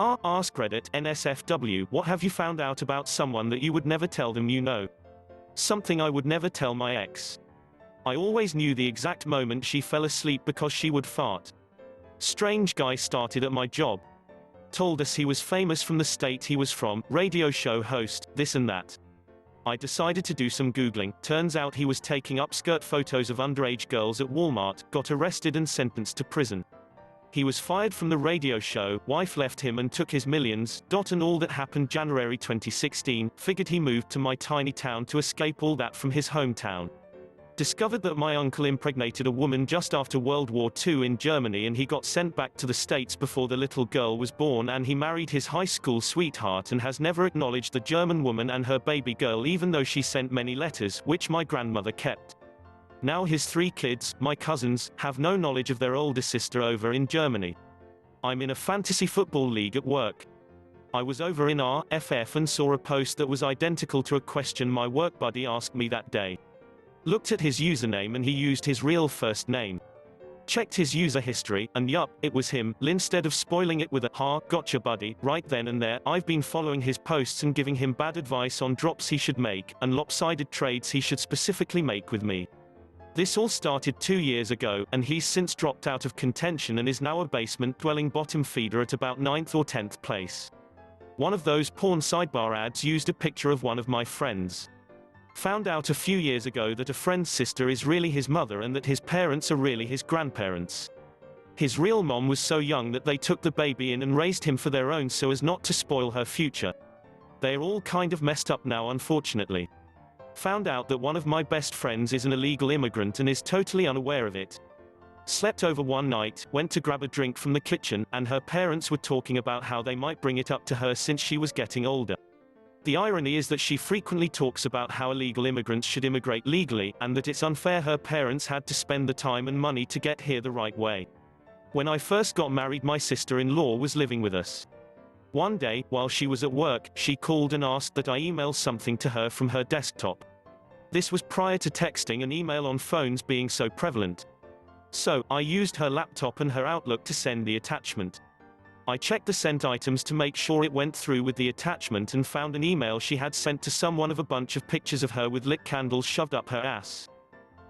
AskReddit NSFW. What have you found out about someone that you would never tell them you know? Something I would never tell my ex. I always knew the exact moment she fell asleep because she would fart. Strange guy started at my job. Told us he was famous from the state he was from, radio show host, this and that. I decided to do some Googling. Turns out he was taking upskirt photos of underage girls at Walmart, got arrested and sentenced to prison. He was fired from the radio show, wife left him and took his millions, and all that happened January 2016, figured he moved to my tiny town to escape all that from his hometown. Discovered that my uncle impregnated a woman just after World War II in Germany and he got sent back to the States before the little girl was born, and he married his high school sweetheart and has never acknowledged the German woman and her baby girl even though she sent many letters, which my grandmother kept. Now his 3 kids, my cousins, have no knowledge of their older sister over in Germany. I'm in a fantasy football league at work. I was over in RFF and saw a post that was identical to a question my work buddy asked me that day. Looked at his username and he used his real first name. Checked his user history, and yup, it was him. Instead of spoiling it with a "ha, gotcha buddy," right then and there, I've been following his posts and giving him bad advice on drops he should make, and lopsided trades he should specifically make with me. This all started 2 years ago, and he's since dropped out of contention and is now a basement-dwelling bottom feeder at about 9th or 10th place. One of those porn sidebar ads used a picture of one of my friends. Found out a few years ago that a friend's sister is really his mother and that his parents are really his grandparents. His real mom was so young that they took the baby in and raised him for their own so as not to spoil her future. They're all kind of messed up now, unfortunately. Found out that one of my best friends is an illegal immigrant and is totally unaware of it. Slept over one night, went to grab a drink from the kitchen, and her parents were talking about how they might bring it up to her since she was getting older. The irony is that she frequently talks about how illegal immigrants should immigrate legally, and that it's unfair her parents had to spend the time and money to get here the right way. When I first got married, my sister-in-law was living with us. One day, while she was at work, she called and asked that I email something to her from her desktop. This was prior to texting and email on phones being so prevalent. So, I used her laptop and her Outlook to send the attachment. I checked the sent items to make sure it went through with the attachment and found an email she had sent to someone of a bunch of pictures of her with lit candles shoved up her ass.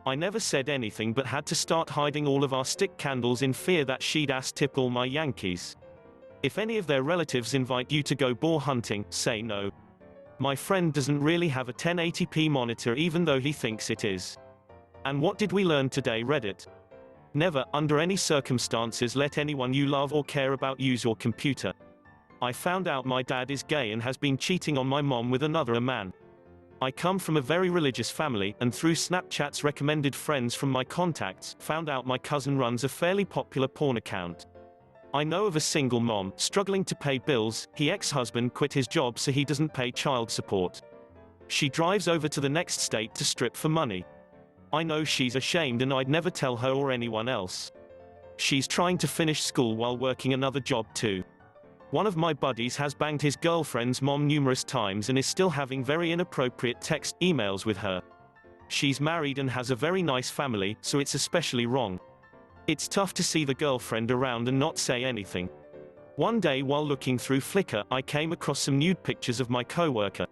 I never said anything but had to start hiding all of our stick candles in fear that she'd ass tip all my Yankees. If any of their relatives invite you to go boar hunting, say no. My friend doesn't really have a 1080p monitor even though he thinks it is. And what did we learn today, Reddit? Never, under any circumstances, let anyone you love or care about use your computer. I found out my dad is gay and has been cheating on my mom with another man. I come from a very religious family, and through Snapchat's recommended friends from my contacts, found out my cousin runs a fairly popular porn account. I know of a single mom, struggling to pay bills. Her ex-husband quit his job so he doesn't pay child support. She drives over to the next state to strip for money. I know she's ashamed and I'd never tell her or anyone else. She's trying to finish school while working another job too. One of my buddies has banged his girlfriend's mom numerous times and is still having very inappropriate text emails with her. She's married and has a very nice family, so it's especially wrong. It's tough to see the girlfriend around and not say anything. One day while looking through Flickr, I came across some nude pictures of my coworker.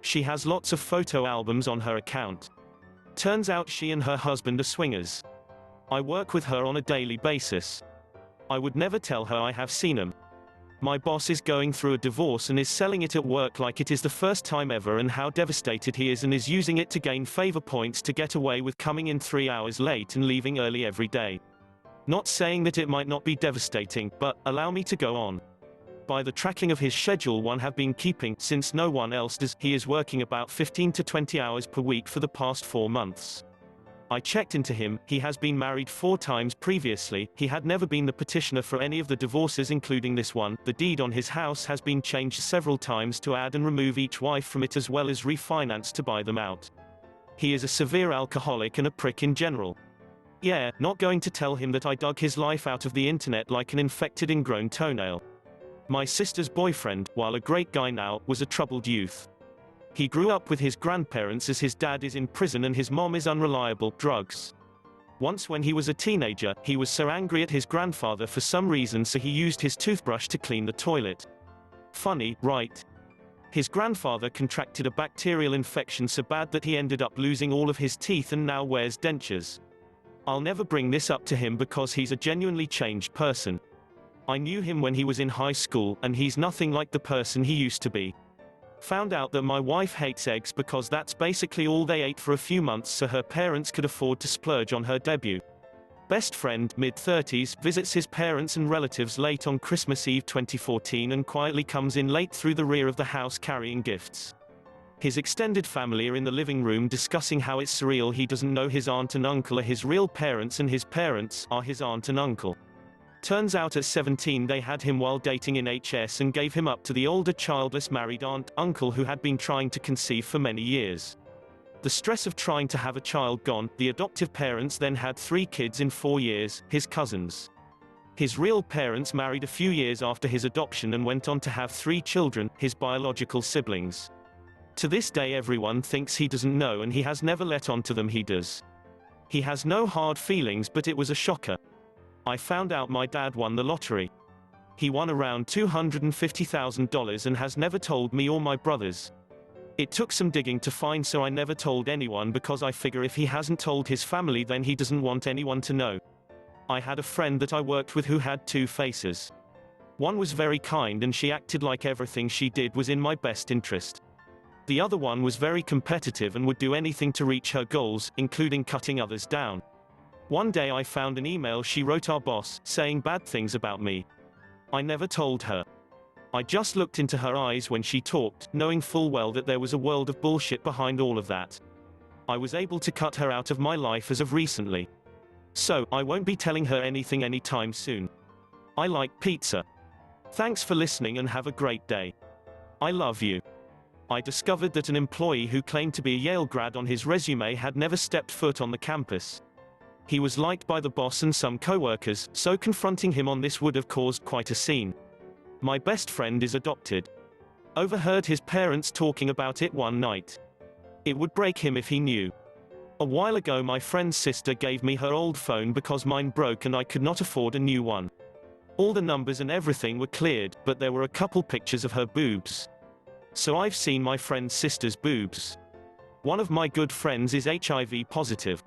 She has lots of photo albums on her account. Turns out she and her husband are swingers. I work with her on a daily basis. I would never tell her I have seen them. My boss is going through a divorce and is selling it at work like it is the first time ever and how devastated he is, and is using it to gain favor points to get away with coming in 3 hours late and leaving early every day. Not saying that it might not be devastating, but allow me to go on. By the tracking of his schedule one have been keeping, since no one else does, he is working about 15 to 20 hours per week for the past 4 months. I checked into him. He has been married 4 times previously. He had never been the petitioner for any of the divorces including this one. The deed on his house has been changed several times to add and remove each wife from it, as well as refinance to buy them out. He is a severe alcoholic and a prick in general. Yeah, not going to tell him that I dug his life out of the internet like an infected ingrown toenail. My sister's boyfriend, while a great guy now, was a troubled youth. He grew up with his grandparents as his dad is in prison and his mom is unreliable, drugs. Once when he was a teenager, he was so angry at his grandfather for some reason, so he used his toothbrush to clean the toilet. Funny, right? His grandfather contracted a bacterial infection so bad that he ended up losing all of his teeth and now wears dentures. I'll never bring this up to him because he's a genuinely changed person. I knew him when he was in high school, and he's nothing like the person he used to be. Found out that my wife hates eggs because that's basically all they ate for a few months, so her parents could afford to splurge on her debut. Best friend, mid-30s, visits his parents and relatives late on Christmas Eve 2014 and quietly comes in late through the rear of the house carrying gifts. His extended family are in the living room discussing how it's surreal he doesn't know his aunt and uncle are his real parents and his parents are his aunt and uncle. Turns out at 17 they had him while dating in HS and gave him up to the older childless married uncle who had been trying to conceive for many years. The stress of trying to have a child gone, the adoptive parents then had 3 kids in 4 years, his cousins. His real parents married a few years after his adoption and went on to have 3 children, his biological siblings. To this day everyone thinks he doesn't know, and he has never let on to them he does. He has no hard feelings, but it was a shocker. I found out my dad won the lottery. He won around $250,000 and has never told me or my brothers. It took some digging to find, so I never told anyone because I figure if he hasn't told his family then he doesn't want anyone to know. I had a friend that I worked with who had 2 faces. One was very kind and she acted like everything she did was in my best interest. The other one was very competitive and would do anything to reach her goals, including cutting others down. One day I found an email she wrote our boss, saying bad things about me. I never told her. I just looked into her eyes when she talked, knowing full well that there was a world of bullshit behind all of that. I was able to cut her out of my life as of recently. So, I won't be telling her anything anytime soon. I like pizza. Thanks for listening and have a great day. I love you. I discovered that an employee who claimed to be a Yale grad on his resume had never stepped foot on the campus. He was liked by the boss and some coworkers, so confronting him on this would have caused quite a scene. My best friend is adopted. Overheard his parents talking about it one night. It would break him if he knew. A while ago my friend's sister gave me her old phone because mine broke and I could not afford a new one. All the numbers and everything were cleared, but there were a couple pictures of her boobs. So I've seen my friend's sister's boobs. One of my good friends is HIV positive.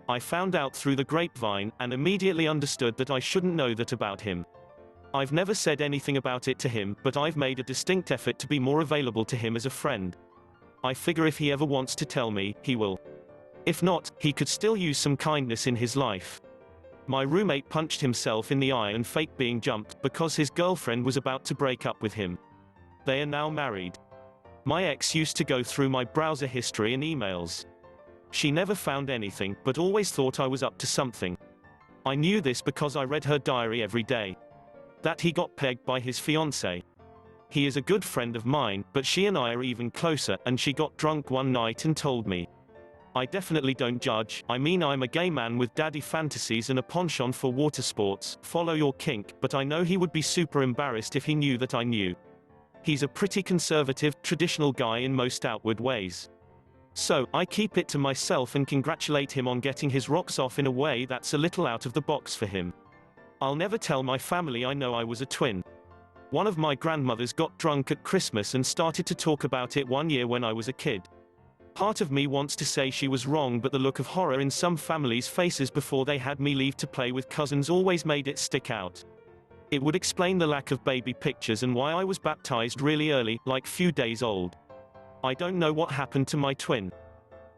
I found out through the grapevine, and immediately understood that I shouldn't know that about him. I've never said anything about it to him, but I've made a distinct effort to be more available to him as a friend. I figure if he ever wants to tell me, he will. If not, he could still use some kindness in his life. My roommate punched himself in the eye and faked being jumped, because his girlfriend was about to break up with him. They are now married. My ex used to go through my browser history and emails. She never found anything, but always thought I was up to something. I knew this because I read her diary every day. That he got pegged by his fiancée. He is a good friend of mine, but she and I are even closer, and she got drunk one night and told me. I definitely don't judge, I mean I'm a gay man with daddy fantasies and a penchant for water sports, follow your kink, but I know he would be super embarrassed if he knew that I knew. He's a pretty conservative, traditional guy in most outward ways. So, I keep it to myself and congratulate him on getting his rocks off in a way that's a little out of the box for him. I'll never tell my family I know I was a twin. One of my grandmothers got drunk at Christmas and started to talk about it one year when I was a kid. Part of me wants to say she was wrong, but the look of horror in some families' faces before they had me leave to play with cousins always made it stick out. It would explain the lack of baby pictures and why I was baptized really early, like few days old. I don't know what happened to my twin.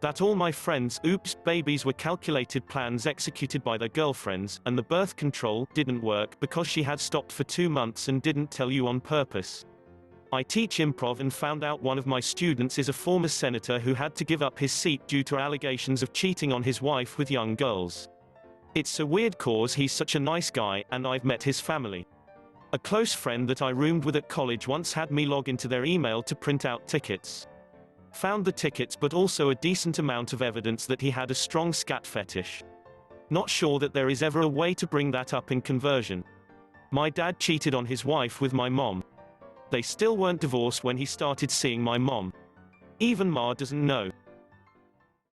That all my friends' babies were calculated plans executed by their girlfriends, and the birth control didn't work because she had stopped for 2 months and didn't tell you on purpose. I teach improv and found out one of my students is a former senator who had to give up his seat due to allegations of cheating on his wife with young girls. It's a weird cause, he's such a nice guy, and I've met his family. A close friend that I roomed with at college once had me log into their email to print out tickets. Found the tickets but also a decent amount of evidence that he had a strong scat fetish. Not sure that there is ever a way to bring that up in conversion. My dad cheated on his wife with my mom. They still weren't divorced when he started seeing my mom. Even Ma doesn't know.